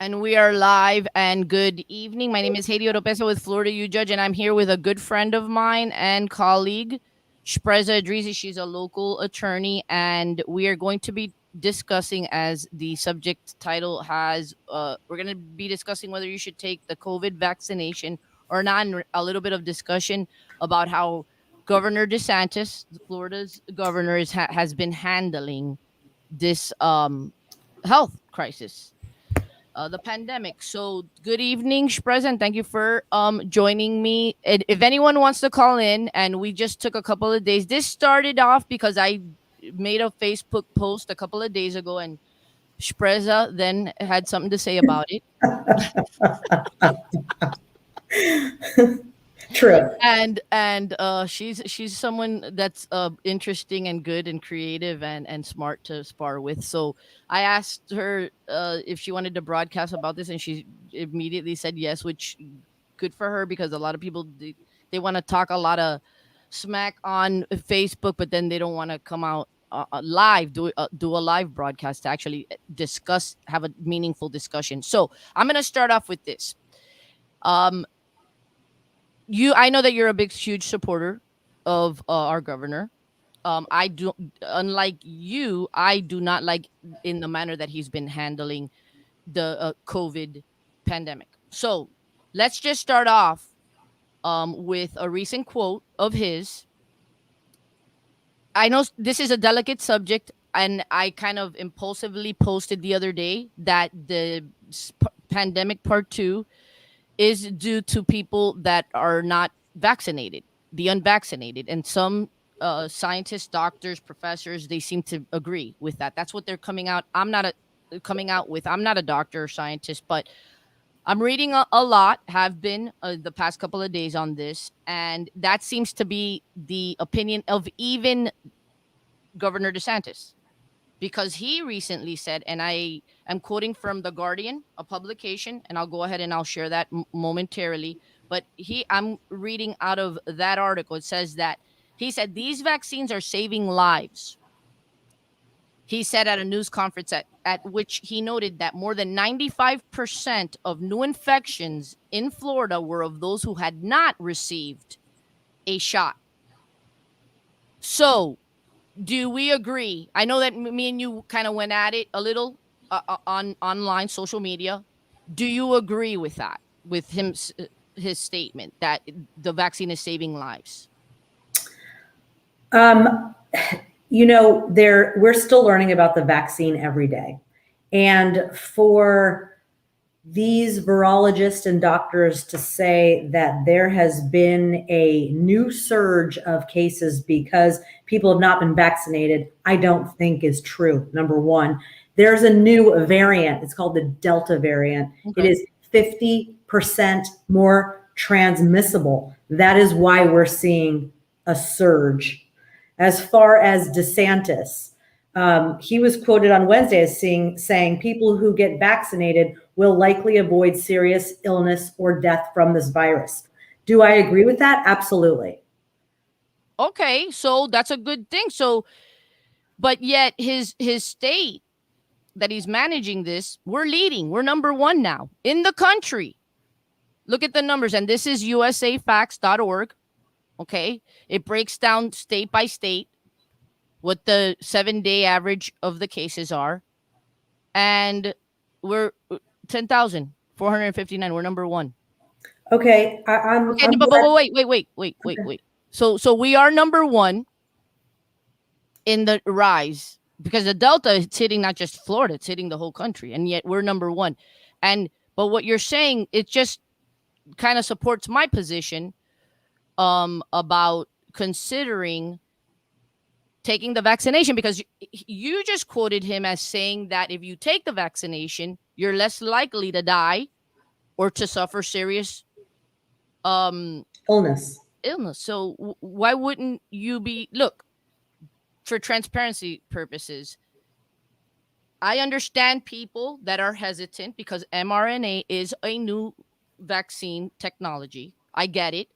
And we are live and good evening. My name is Haiti Oropesa with Florida U Judge, and I'm here with a good friend of mine and colleague, Shpreza Adrizi. She's a local attorney, and we are going to be discussing, as the subject title has, we're going to be discussing whether you should take the COVID vaccination or not, and a little bit of discussion about how Governor DeSantis, Florida's governor, has been handling this health crisis, the pandemic. So, good evening, Shprez, thank you for joining me. And if anyone wants to call in, and we just took a couple of days. This started off because I made a Facebook post a couple of days ago, and Shpreza then had something to say about it. True. And she's someone that's interesting and good and creative and smart to spar with. So I asked her if she wanted to broadcast about this, and she immediately said yes, which good for her, because a lot of people, they want to talk a lot of smack on Facebook, but then they don't want to come out live, do a live broadcast to actually discuss, have a meaningful discussion. So I'm gonna start off with this. Um, I know that you're a big, huge supporter of our governor. I do, unlike you, I do not like in the manner that he's been handling the COVID pandemic. So let's just start off with a recent quote of his. I know this is a delicate subject, and I kind of impulsively posted the other day that the pandemic part two is due to people that are not vaccinated, the unvaccinated. And some scientists, doctors, professors, they seem to agree with that. That's what they're coming out. I'm not coming out with. I'm not a doctor or scientist, but I'm reading a lot, have been the past couple of days on this. And that seems to be the opinion of even Governor DeSantis, because he recently said, and I am quoting from The Guardian, a publication, and I'll go ahead and I'll share that momentarily. But I'm reading out of that article. It says that he said these vaccines are saving lives. He said at a news conference at which he noted that more than 95% of new infections in Florida were of those who had not received a shot. So, do we agree? I know that me and you kind of went at it a little on online social media. Do you agree with that? With his statement that the vaccine is saving lives? We're still learning about the vaccine every day. And for these virologists and doctors to say that there has been a new surge of cases because people have not been vaccinated, I don't think is true. Number one, there's a new variant. It's called the Delta variant. Okay. It is 50% more transmissible. That is why we're seeing a surge. As far as DeSantis, he was quoted on Wednesday as saying people who get vaccinated will likely avoid serious illness or death from this virus. Do I agree with that? Absolutely. Okay, so that's a good thing. So, but yet his state that he's managing this, we're leading. We're number one now in the country. Look at the numbers, and this is usafacts.org. Okay, it breaks down state by state what the 7-day average of the cases are, and we're 10,459. We're number one. Okay, but wait. So we are number one in the rise, because the Delta is hitting not just Florida, it's hitting the whole country, and yet we're number one. But what you're saying, it just kind of supports my position about considering taking the vaccination, because you just quoted him as saying that if you take the vaccination, you're less likely to die or to suffer serious illness. So why wouldn't you be? Look, for transparency purposes, I understand people that are hesitant because mRNA is a new vaccine technology. I get it.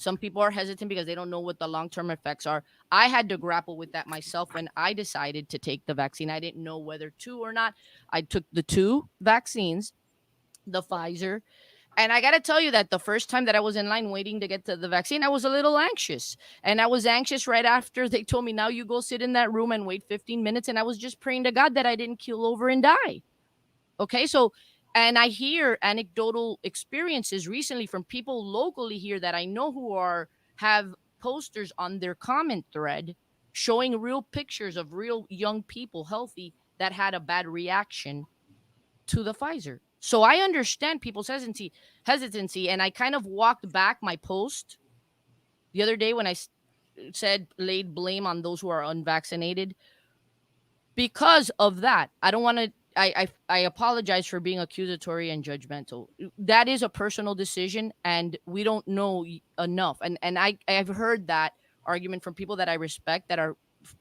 Some people are hesitant because they don't know what the long-term effects are. I had to grapple with that myself when I decided to take the vaccine. I didn't know whether to or not. I took the 2 vaccines, the Pfizer. And I got to tell you that the first time that I was in line waiting to get to the vaccine, I was a little anxious. And I was anxious right after they told me, now you go sit in that room and wait 15 minutes. And I was just praying to God that I didn't keel over and die. Okay. So, and I hear anecdotal experiences recently from people locally here that I know who have posters on their comment thread showing real pictures of real young people, healthy, that had a bad reaction to the Pfizer. So I understand people's hesitancy, and I kind of walked back my post the other day when said laid blame on those who are unvaccinated because of that. I don't want to. I apologize for being accusatory and judgmental. That is a personal decision, and we don't know enough. And I've heard that argument from people that I respect that are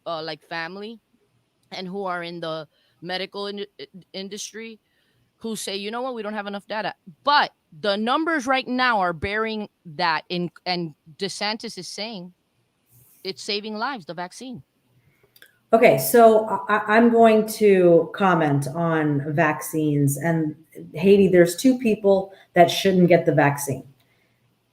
like family and who are in the medical industry who say, you know what, we don't have enough data. But the numbers right now are bearing that in, and DeSantis is saying it's saving lives, the vaccine. Okay, so I'm going to comment on vaccines. And Haiti, there's two people that shouldn't get the vaccine.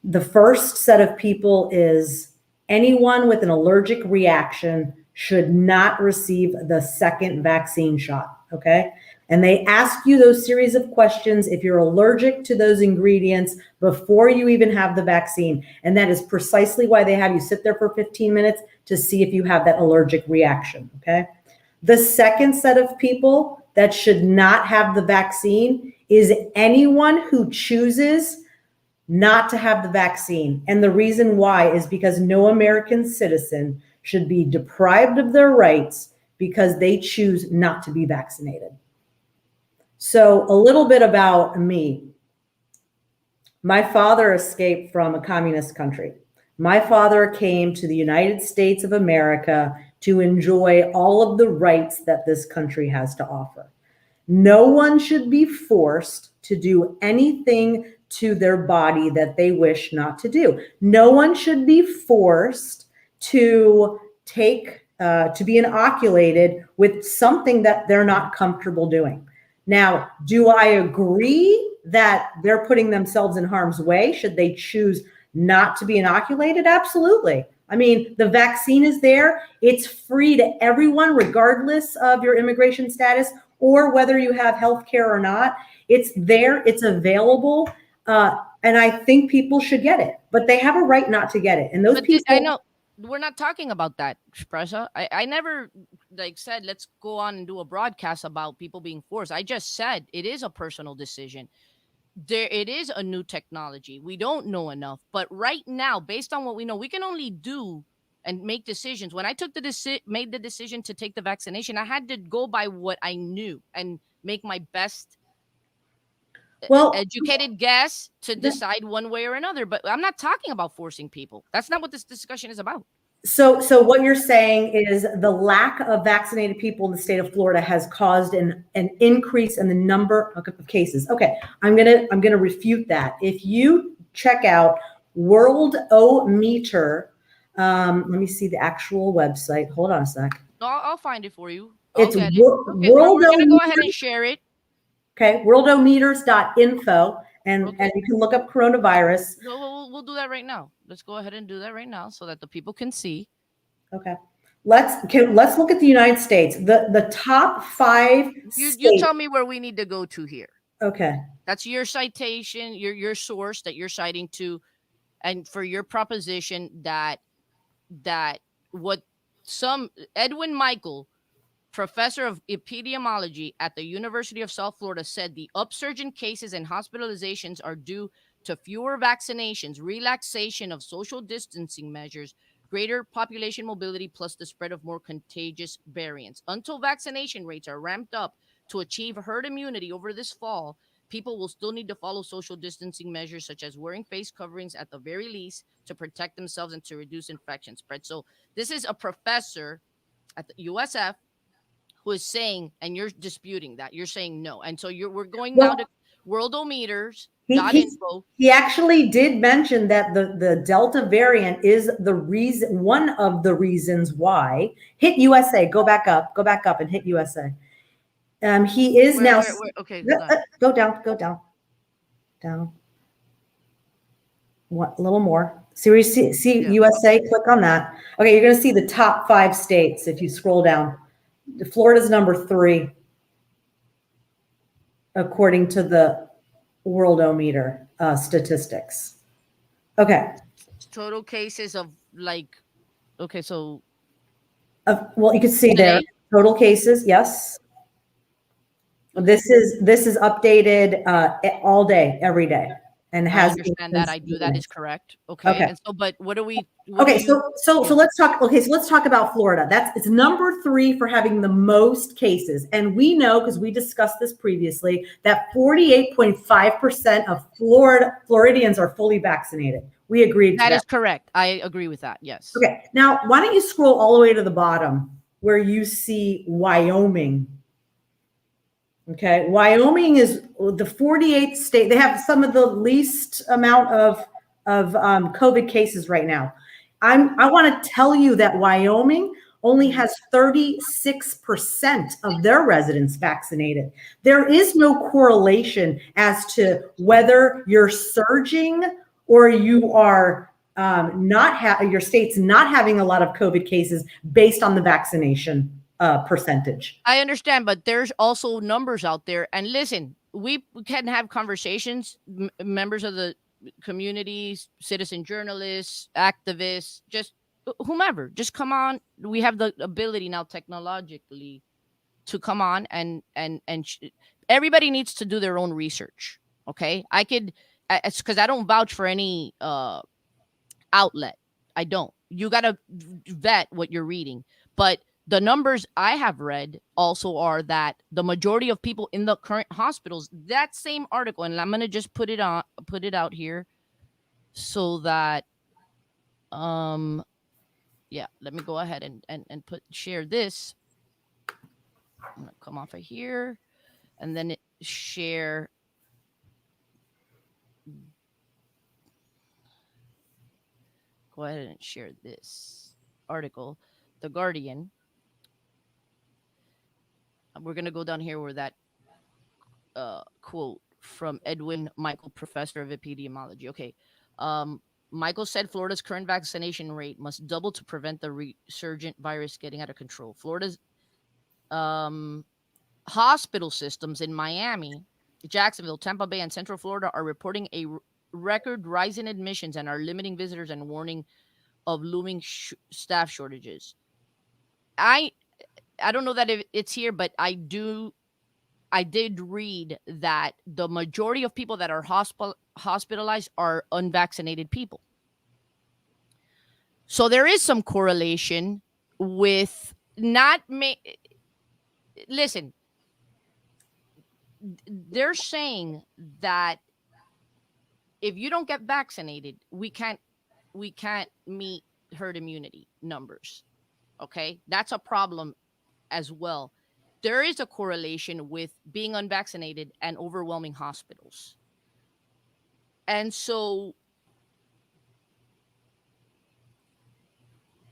The first set of people is anyone with an allergic reaction should not receive the second vaccine shot, okay? And they ask you those series of questions if you're allergic to those ingredients before you even have the vaccine. And that is precisely why they have you sit there for 15 minutes to see if you have that allergic reaction, okay? The second set of people that should not have the vaccine is anyone who chooses not to have the vaccine. And the reason why is because no American citizen should be deprived of their rights because they choose not to be vaccinated. So a little bit about me. My father escaped from a communist country. My father came to the United States of America to enjoy all of the rights that this country has to offer. No one should be forced to do anything to their body that they wish not to do. No one should be forced to be inoculated with something that they're not comfortable doing. Now, do I agree that they're putting themselves in harm's way? Should they choose not to be inoculated? Absolutely. I mean, the vaccine is there. It's free to everyone, regardless of your immigration status or whether you have health care or not. It's there. It's available. And I think people should get it, but they have a right not to get it. And those people, I know we're not talking about that, Pressa. I never said let's go on and do a broadcast about people being forced. I just said it is a personal decision. It is a new technology. We don't know enough, but right now, based on what we know, we can only do and make decisions. When I made the decision to take the vaccination, I had to go by what I knew and make my best educated guess to decide one way or another. But I'm not talking about forcing people. That's not what this discussion is about. So what you're saying is the lack of vaccinated people in the state of Florida has caused an increase in the number of cases. Okay, I'm gonna refute that. If you check out Worldometer, let me see the actual website. Hold on a sec. I'll find it for you. It's okay, we're gonna go ahead and share it. Okay, worldometers.info, and you can look up coronavirus. We'll do that right now. Let's go ahead and do that right now so that the people can see. Okay, let's look at the United States. The top 5 states. You tell me where we need to go to here. Okay, that's your citation, your source that you're citing to, and for your proposition that what some Edwin Michael, professor of epidemiology at the University of South Florida, said the upsurge in cases and hospitalizations are due to fewer vaccinations, relaxation of social distancing measures, greater population mobility, plus the spread of more contagious variants. Until vaccination rates are ramped up to achieve herd immunity over this fall, people will still need to follow social distancing measures such as wearing face coverings at the very least to protect themselves and to reduce infection spread. So this is a professor at the USF who is saying, and you're disputing that. You're saying no. And so we're going now to Worldometers. He actually did mention that the Delta variant is one of the reasons why. Hit USA, go back up and hit USA. He is now. Okay, go down. down. What, a little more. See Yeah. USA, click on that. Okay, you're gonna see the top 5 states if you scroll down. Florida's number 3, according to the Worldometer statistics. Okay, Total cases of like, okay, so well, you can see there, today, total cases, yes. okay, This is updated all day, every day, and I has been understand that. since I do that beginning. is correct. Okay. Okay. And so, but what do Okay, you, so yeah, let's talk. Okay, so let's talk about Florida. It's number 3 for having the most cases, and we know, because we discussed this previously, that 48.5% of Floridians are fully vaccinated. We agreed to that that. is correct. I agree with that. Yes. Okay, now why don't you scroll all the way to the bottom where you see Wyoming? Okay, Wyoming is the 48th state. They have some of the least amount of COVID cases right now. I want to tell you that Wyoming only Mhm. has 36% of their residents vaccinated. There is no correlation as to whether you're surging or you are your state's not having a lot of COVID cases based on the vaccination percentage. I understand, but there's also numbers out there. And listen, we can have conversations, members of the communities, citizen journalists, activists, just whomever, just come on. We have the ability now technologically to come on and everybody needs to do their own research. Okay. I could, it's because I don't vouch for any outlet. I don't. You got to vet what you're reading. But the numbers I have read also are that the majority of people in the current hospitals, that same article, and I'm going to just put it out here so that um yeah, let me go ahead and put share this. I'm going to come off of here and then share, go ahead and share this article, The Guardian. We're going to go down here where that quote from Edwin Michael, professor of epidemiology. Okay. Michael said Florida's current vaccination rate must double to prevent the resurgent virus getting out of control. Florida's um, hospital systems in Miami, Jacksonville, Tampa Bay, and Central Florida are reporting a record rise in admissions and are limiting visitors and warning of looming staff shortages. I I don't know that it's here, but I did read that the majority of people that are hospitalized are unvaccinated people. So there is some correlation with not listen, they're saying that if you don't get vaccinated, we can't meet herd immunity numbers. Okay? That's a problem as well. There is a correlation with being unvaccinated and overwhelming hospitals. And so,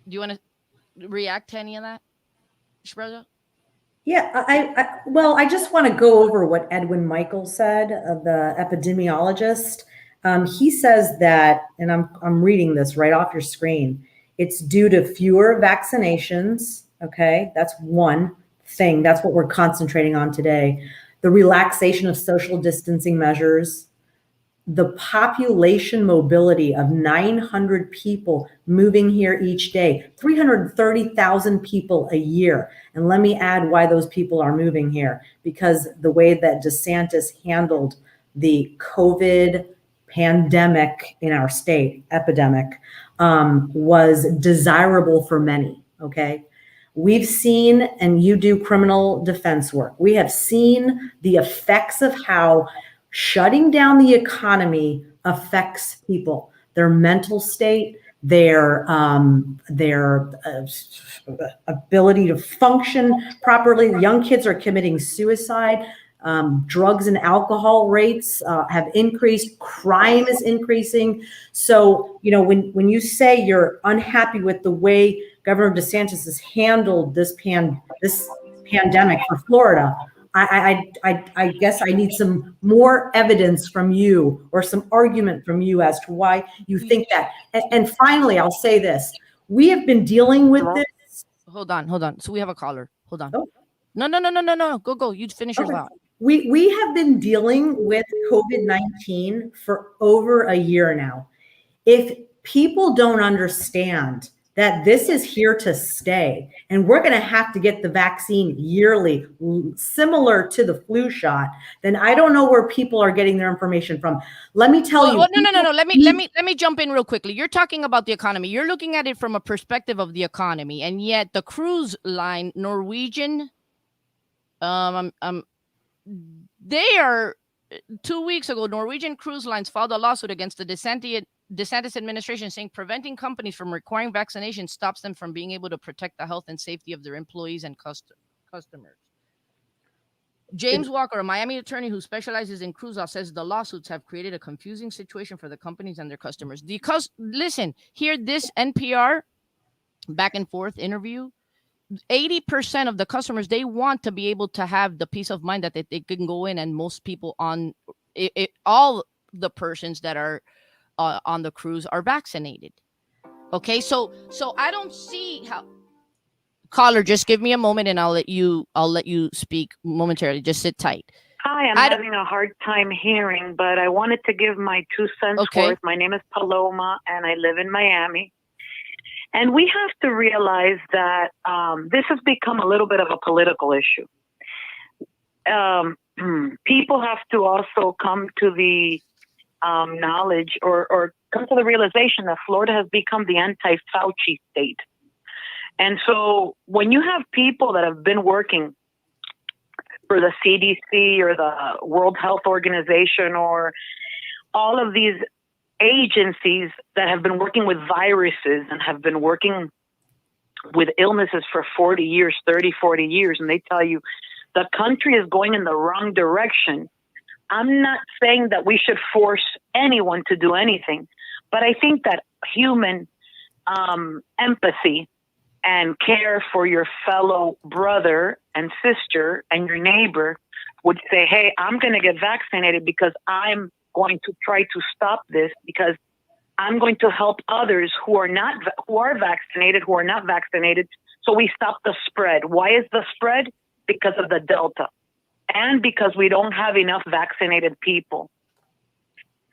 do you want to react to any of that, Shpreza? Yeah, well, I just want to go over what Edwin Michael said, the epidemiologist. He says that, and I'm reading this right off your screen. It's due to fewer vaccinations. Okay, that's one thing. That's what we're concentrating on today. The relaxation of social distancing measures, the population mobility of 900 people moving here each day, 330,000 people a year. And let me add why those people are moving here, because the way that DeSantis handled the COVID pandemic in our state, epidemic, was desirable for many. Okay. We've seen, and you do criminal defense work, we have seen the effects of how shutting down the economy affects people, their mental state, their ability to function properly. Young kids are committing suicide. Drugs and alcohol rates have increased. Crime is increasing. So, when you say you're unhappy with the way Governor DeSantis has handled this pandemic for Florida, I guess I need some more evidence from you or some argument from you as to why you think that. And finally, I'll say this. We have been dealing with Hello? this. Hold on. So we have a caller. Hold on. Oh, No. Go. You finish your okay. thought. We have been dealing with COVID-19 for over a year now. If people don't understand that this is here to stay and we're going to have to get the vaccine yearly, similar to the flu shot, then I don't know where people are getting their information from. Let me tell you. No. Let me jump in real quickly. You're talking about the economy. You're looking at it from a perspective of the economy, and yet the cruise line, Norwegian, they are 2 weeks ago, Norwegian Cruise Lines filed a lawsuit against the DeSantis administration, saying preventing companies from requiring vaccination stops them from being able to protect the health and safety of their employees and customers. James Walker, a Miami attorney who specializes in cruise law, says the lawsuits have created a confusing situation for the companies and their customers. Because, listen, here, this NPR back and forth interview, 80% of the customers, they want to be able to have the peace of mind that they can go in, and most people on all the persons that are on the cruise are vaccinated. Okay, so I don't see how. Caller, just give me a moment and I'll let you speak momentarily. Just sit tight. Hi, I'm having a hard time hearing, but I wanted to give my 2 cents worth. My name is Paloma, and I live in Miami. And we have to realize that this has become a little bit of a political issue. People have to also come to the knowledge or come to the realization that Florida has become the anti-Fauci state. And so when you have people that have been working for the CDC or the World Health Organization or all of these agencies that have been working with viruses and have been working with illnesses for 40 years, 30, 40 years, and they tell you the country is going in the wrong direction. I'm not saying that we should force anyone to do anything, but I think that human empathy and care for your fellow brother and sister and your neighbor would say, hey, I'm going to get vaccinated because I'm going to try to stop this, because I'm going to help others who are vaccinated, who are not vaccinated, so we stop the spread. Why is the spread? Because of the Delta, and because we don't have enough vaccinated people.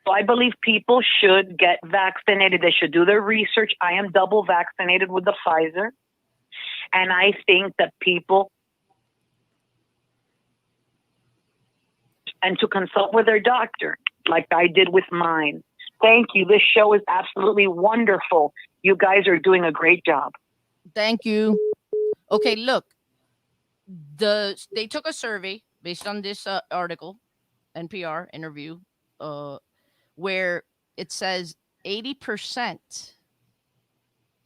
So I believe people should get vaccinated. They should do their research. I am double vaccinated with the Pfizer, and I think that people and to consult with their doctor, like I did with mine. Thank you. This show is absolutely wonderful. You guys are doing a great job. Thank you. Okay, look, they took a survey based on this article, NPR interview, where it says 80%.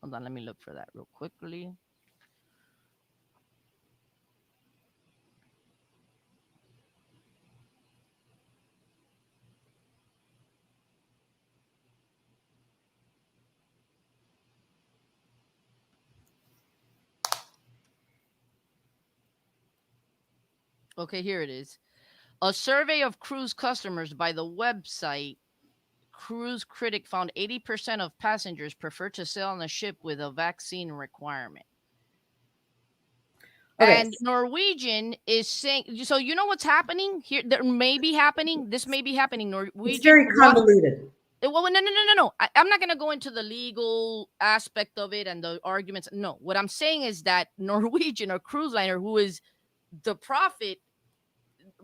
Hold on, let me look for that real quickly. Okay, here it is. A survey of cruise customers by the website Cruise Critic found 80% of passengers prefer to sail on a ship with a vaccine requirement. Okay. And Norwegian is saying, so you know what's happening here? There may be happening. This may be happening. Norwegian. It's very convoluted. Well, no. I'm not going to go into the legal aspect of it and the arguments. No, what I'm saying is that Norwegian, or cruise liner, who is the profit,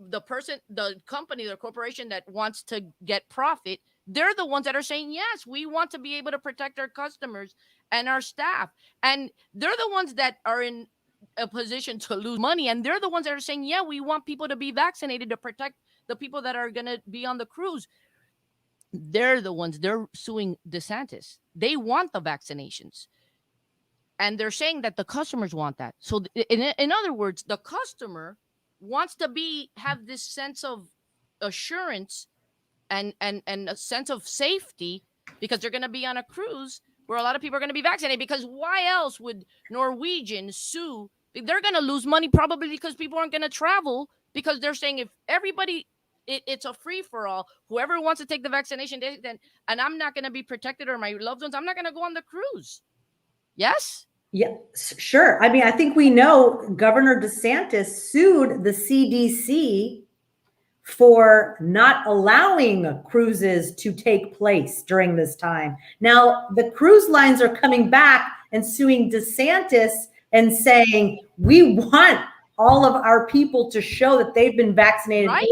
the person, the company, the corporation that wants to get profit, they're the ones that are saying, yes, we want to be able to protect our customers and our staff. And they're the ones that are in a position to lose money. And they're the ones that are saying, yeah, we want people to be vaccinated to protect the people that are going to be on the cruise. They're the ones, they're suing DeSantis. They want the vaccinations. And they're saying that the customers want that. So in other words, the customer wants to have this sense of assurance and a sense of safety, because they're going to be on a cruise where a lot of people are going to be vaccinated. Because why else would Norwegian sue? They're going to lose money probably because people aren't going to travel because they're saying if everybody, it's a free for all. Whoever wants to take the vaccination, then, and I'm not going to be protected, or my loved ones, I'm not going to go on the cruise. Yes. Yeah, sure. I mean, I think we know Governor DeSantis sued the CDC for not allowing cruises to take place during this time. Now, the cruise lines are coming back and suing DeSantis and saying, we want all of our people to show that they've been vaccinated Right.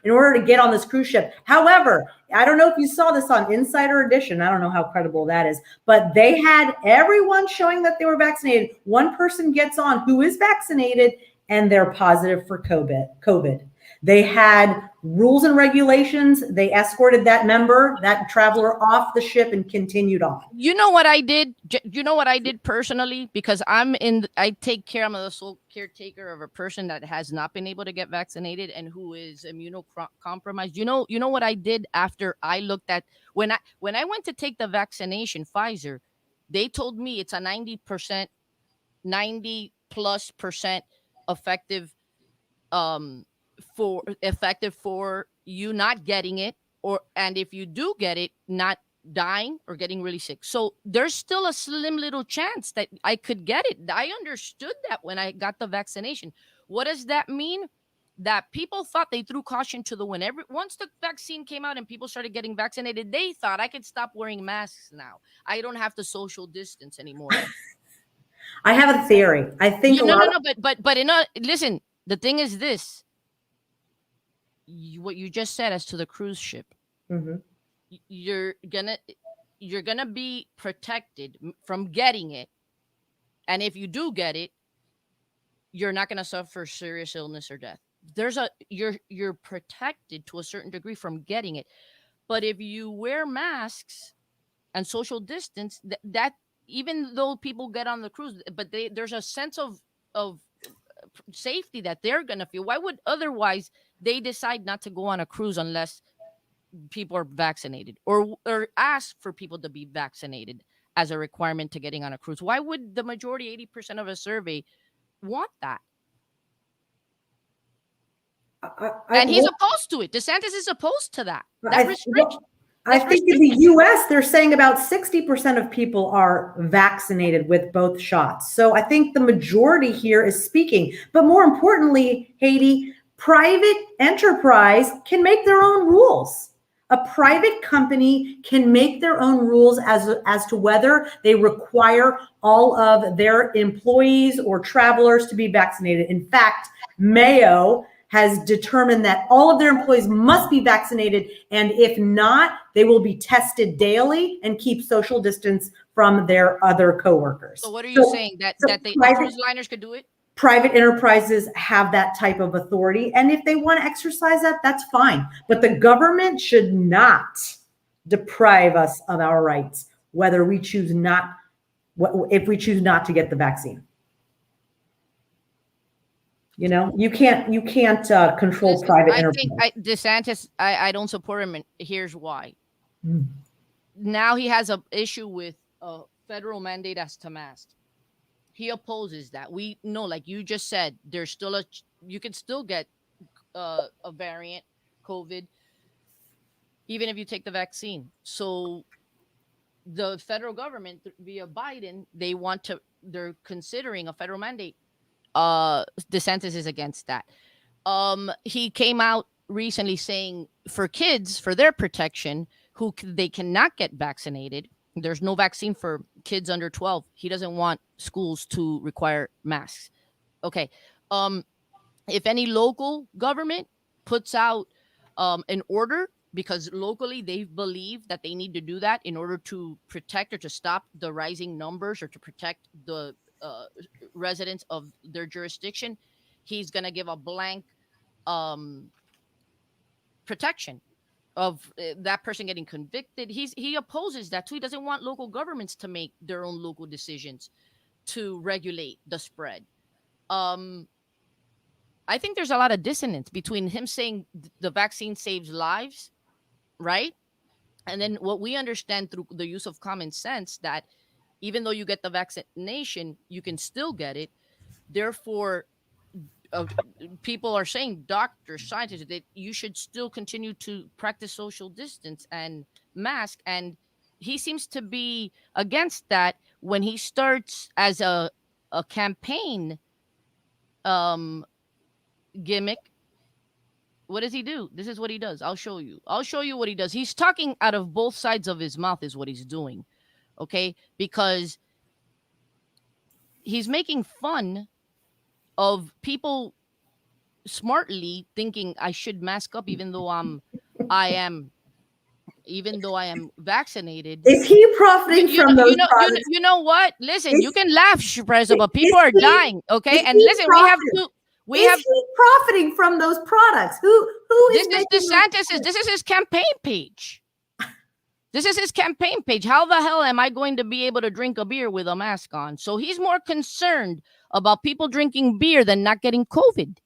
in order to get on this cruise ship. However, I don't know if you saw this on Insider Edition. I don't know how credible that is, but they had everyone showing that they were vaccinated. One person gets on who is vaccinated and they're positive for COVID. They had rules and regulations. They escorted that traveler off the ship and continued on. You know what I did? You know what I did personally? Because I'm the sole caretaker of a person that has not been able to get vaccinated and who is immunocompromised. You know what I did after I looked at, when I went to take the vaccination, Pfizer, they told me it's a 90%, 90+% effective, for you not getting it, and if you do get it, not dying or getting really sick. So there's still a slim little chance that I could get it. I understood that when I got the vaccination. What does that mean? That people thought, they threw caution to the wind. Once the vaccine came out and people started getting vaccinated, they thought I could stop wearing masks now. I don't have to social distance anymore. I have a theory. I think listen, the thing is this. What you just said as to the cruise ship, mm-hmm. you're gonna be protected from getting it, and if you do get it, you're not gonna suffer serious illness or death. You're protected to a certain degree from getting it, but if you wear masks and social distance, that even though people get on the cruise, but there's a sense of safety that they're gonna feel. Why would otherwise they decide not to go on a cruise unless people are vaccinated, or ask for people to be vaccinated as a requirement to getting on a cruise? Why would the majority, 80% of a survey, want that? And he's opposed to it. DeSantis is opposed to that restriction. I think in the US, they're saying about 60% of people are vaccinated with both shots. So I think the majority here is speaking. But more importantly, Haiti, private enterprise can make their own rules. A private company can make their own rules as to whether they require all of their employees or travelers to be vaccinated. In fact, Mayo has determined that all of their employees must be vaccinated, and if not, they will be tested daily and keep social distance from their other coworkers. So what are you saying? That the cruise liners could do it? Private enterprises have that type of authority, and if they want to exercise that, that's fine. But the government should not deprive us of our rights, whether we choose not, if we choose not to get the vaccine. You know, you can't control private enterprise. I think DeSantis, I don't support him, and here's why. Now he has an issue with a federal mandate as to masks. He opposes that. We know, like you just said, there's still you can still get a variant COVID even if you take the vaccine. So the federal government via Biden, they're considering a federal mandate. DeSantis is against that. He came out recently saying for kids, for their protection, they cannot get vaccinated. There's no vaccine for kids under 12. He doesn't want schools to require masks. Okay. If any local government puts out an order, because locally they believe that they need to do that in order to protect or to stop the rising numbers or to protect the residents of their jurisdiction, he's going to give a blank protection of that person getting convicted. He opposes that too. He doesn't want local governments to make their own local decisions to regulate the spread. I think there's a lot of dissonance between him saying the vaccine saves lives, right? And then what we understand through the use of common sense, that even though you get the vaccination, you can still get it. Therefore, uh, people are saying, doctors, scientists, that you should still continue to practice social distance and mask. And he seems to be against that when he starts as a campaign um gimmick. What does he do? This is what he does. I'll show you what he does. He's talking out of both sides of his mouth is what he's doing. Okay? Because he's making fun of people smartly thinking I should mask up I am even though I am vaccinated. Is he profiting from those products? You know what? Listen, you Is, can laugh, Shpresa, but people is are he dying. Okay, is and he listen, profiting? we Is have he profiting from those products? Who is this is making those DeSantis. This is his campaign page. This is his campaign page. How the hell am I going to be able to drink a beer with a mask on? So he's more concerned about people drinking beer than not getting COVID.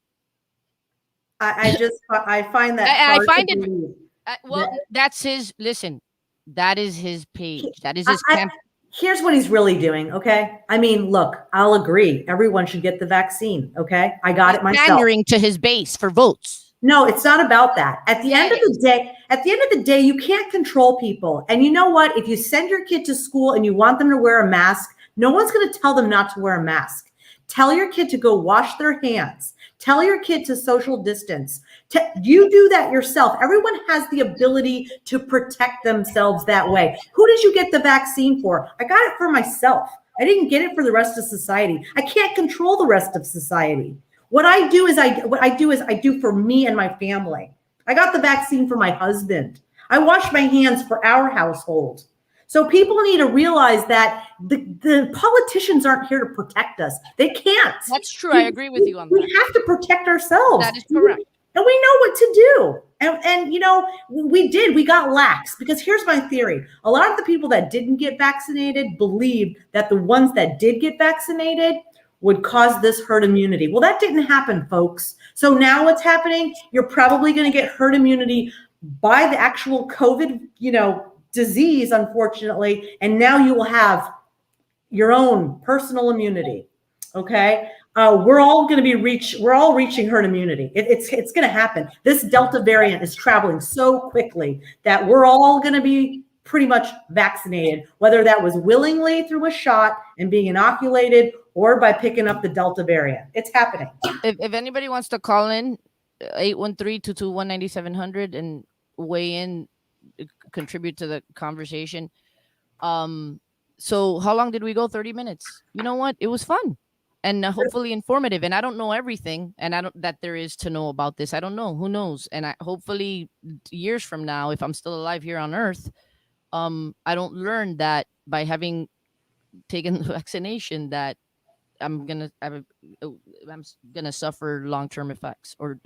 I find that I hard to find it believe. well. That's his. Listen, that is his page. That is I, his I, here's what he's really doing. Okay. I mean, look, I'll agree. Everyone should get the vaccine. Okay. I got He's it myself. pandering to his base for votes. No, it's not about that. At the end of the day, you can't control people. And you know what? If you send your kid to school and you want them to wear a mask, no one's going to tell them not to wear a mask. Tell your kid to go wash their hands. Tell your kid to social distance. You do that yourself. Everyone has the ability to protect themselves that way. Who did you get the vaccine for? I got it for myself. I didn't get it for the rest of society. I can't control the rest of society. What I do is I do for me and my family. I got the vaccine for my husband. I wash my hands for our household. So people need to realize that the politicians aren't here to protect us. They can't. That's true. I agree with you on that. We have to protect ourselves. That is correct. And we know what to do. And you know, we got lax, because here's my theory. A lot of the people that didn't get vaccinated believed that the ones that did get vaccinated would cause this herd immunity. Well, that didn't happen, folks. So now what's happening? You're probably going to get herd immunity by the actual COVID, disease, unfortunately. And now you will have your own personal immunity. Okay. We're all reaching herd immunity. It's going to happen. This Delta variant is traveling so quickly that we're all going to be pretty much vaccinated, whether that was willingly through a shot and being inoculated or by picking up the Delta variant. It's happening. If anybody wants to call in, 813-221-9700 and weigh in, contribute to the conversation. So how long did we go? 30 minutes. You know what? It was fun and hopefully informative. And I don't know everything, and I don't that there is to know about this. I don't know. Who knows? And hopefully years from now, if I'm still alive here on Earth, I don't learn that by having taken the vaccination that I'm gonna suffer long-term effects or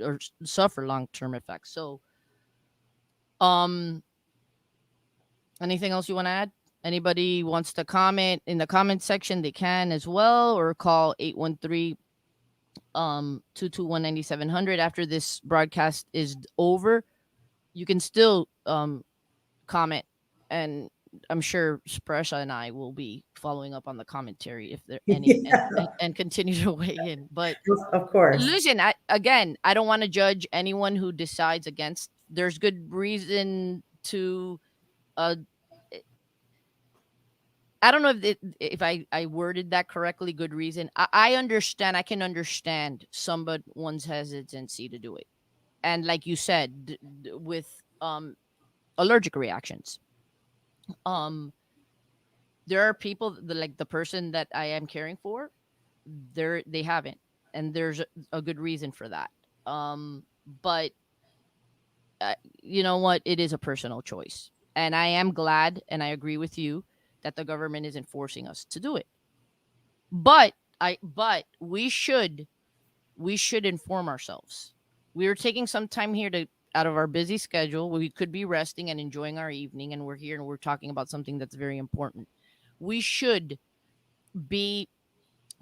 suffer long-term effects. So, anything else you want to add? Anybody wants to comment in the comment section, they can as well, or call 813 221-9700 after this broadcast is over. You can still comment, and I'm sure Spresha and I will be following up on the commentary if there any and continue to weigh in. But of course, listen, I don't want to judge anyone who decides against. There's good reason to I don't know if I worded that correctly. Good reason. I understand. I can understand someone's hesitancy to do it, and like you said, with allergic reactions. There are people like the person that I am caring for. They haven't, and there's a good reason for that. But you know what? It is a personal choice, and I am glad, and I agree with you that the government isn't forcing us to do it. But we should inform ourselves. We are taking some time here to out of our busy schedule. We could be resting and enjoying our evening, and we're here and we're talking about something that's very important. We should be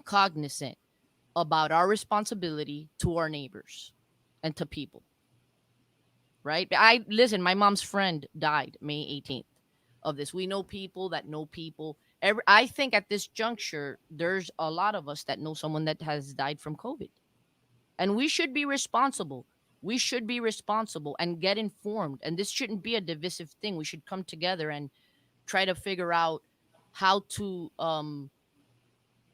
cognizant about our responsibility to our neighbors and to people. Right? Listen, my mom's friend died May 18th of this. We know people that know people. I think at this juncture, there's a lot of us that know someone that has died from COVID. And we should be responsible. We should be responsible and get informed. And this shouldn't be a divisive thing. We should come together and try to figure out how to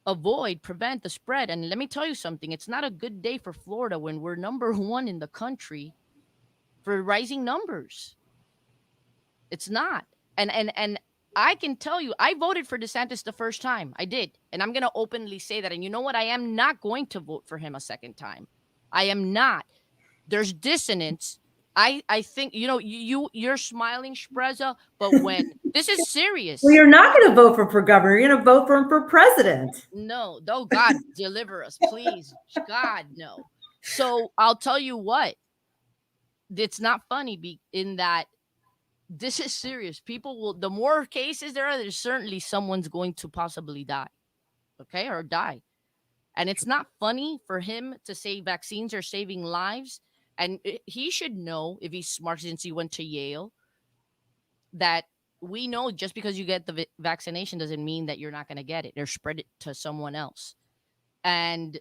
avoid, prevent the spread. And let me tell you something, it's not a good day for Florida when we're number one in the country for rising numbers. It's not. And I can tell you, I voted for DeSantis the first time. I did. And I'm going to openly say that. And you know what? I am not going to vote for him a second time. I am not. There's dissonance. I think, you're smiling, Spreza, but when this is Well, serious. you're not going to vote for governor. You're going to vote for him for president. No, oh God, deliver us, please. God, no. So I'll tell you what, it's not funny in that this is serious. People will, the more cases there are, there's certainly someone's going to possibly die, okay, or die. And it's not funny for him to say vaccines are saving lives. And he should know, if he's smart since he went to Yale, that we know just because you get the vaccination doesn't mean that you're not going to get it or spread it to someone else. And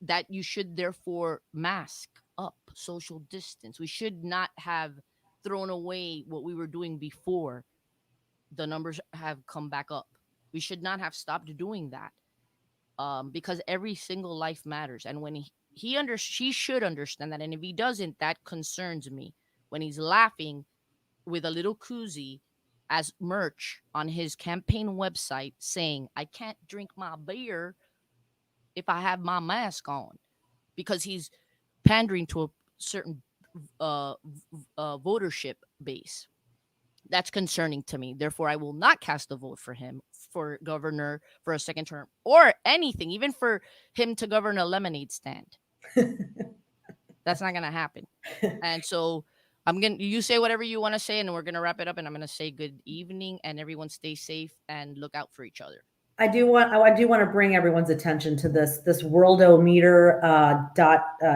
that you should therefore mask up, social distance. We should not have thrown away what we were doing before the numbers have come back up. We should not have stopped doing that, because every single life matters. And when he should understand that. And if he doesn't, that concerns me. When he's laughing with a little koozie as merch on his campaign website saying, I can't drink my beer if I have my mask on, because he's pandering to a certain votership base. That's concerning to me. Therefore, I will not cast a vote for him for governor for a second term or anything, even for him to govern a lemonade stand. That's not going to happen. And so you say whatever you want to say, and we're going to wrap it up. And I'm going to say good evening, and everyone stay safe and look out for each other. I do want to bring everyone's attention to this Worldometer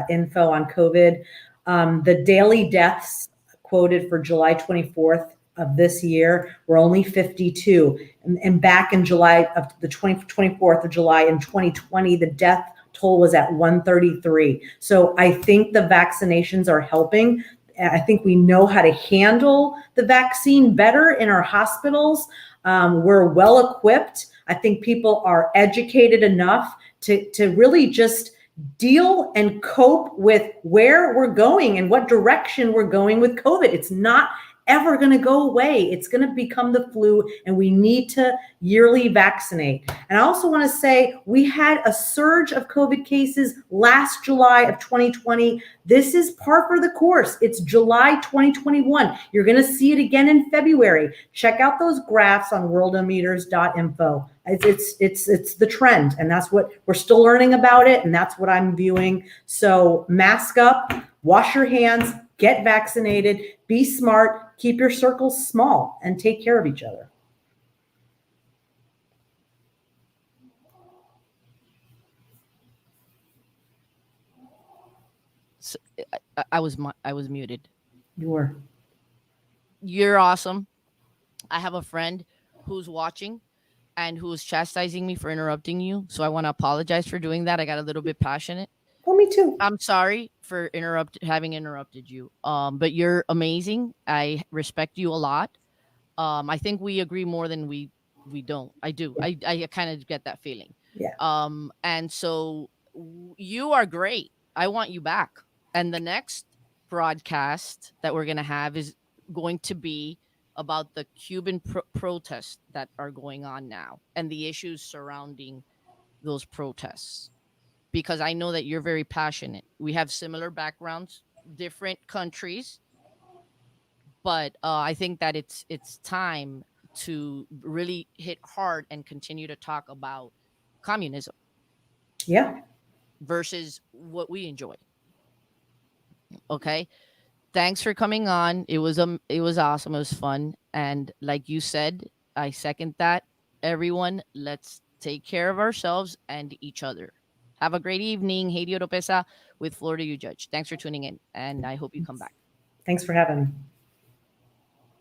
info on COVID. The daily deaths quoted for July 24th of this year were only 52, and back in July of the 24th of July in 2020, the death toll was at 133. So I think the vaccinations are helping. I think we know how to handle the vaccine better in our hospitals. We're well equipped. I think people are educated enough to really just deal and cope with where we're going and what direction we're going with COVID. It's not ever going to go away. It's going to become the flu, and we need to yearly vaccinate. And I also want to say we had a surge of COVID cases last July of 2020. This is par for the course. It's July 2021. You're going to see it again in February. Check out those graphs on worldometers.info. It's the trend, and that's what we're still learning about it, and that's what I'm viewing. So mask up, wash your hands, get vaccinated, be smart, keep your circles small, and take care of each other. So, I was muted. You were. You're awesome. I have a friend who's watching and who was chastising me for interrupting you. So I want to apologize for doing that. I got a little bit passionate. Oh, me too. I'm sorry for having interrupted you. But you're amazing. I respect you a lot. I think we agree more than we don't. I do. I kind of get that feeling. Yeah. And so you are great. I want you back. And the next broadcast that we're going to have is going to be about the Cuban protests that are going on now and the issues surrounding those protests. Because I know that you're very passionate. We have similar backgrounds, different countries, but I think that it's time to really hit hard and continue to talk about communism. Yeah. Versus what we enjoy. Okay. Thanks for coming on. It was awesome. It was fun. And like you said, I second that. Everyone, let's take care of ourselves and each other. Have a great evening. Heidi Oropesa with Florida You Judge. Thanks for tuning in, and I hope you come back. Thanks for having me.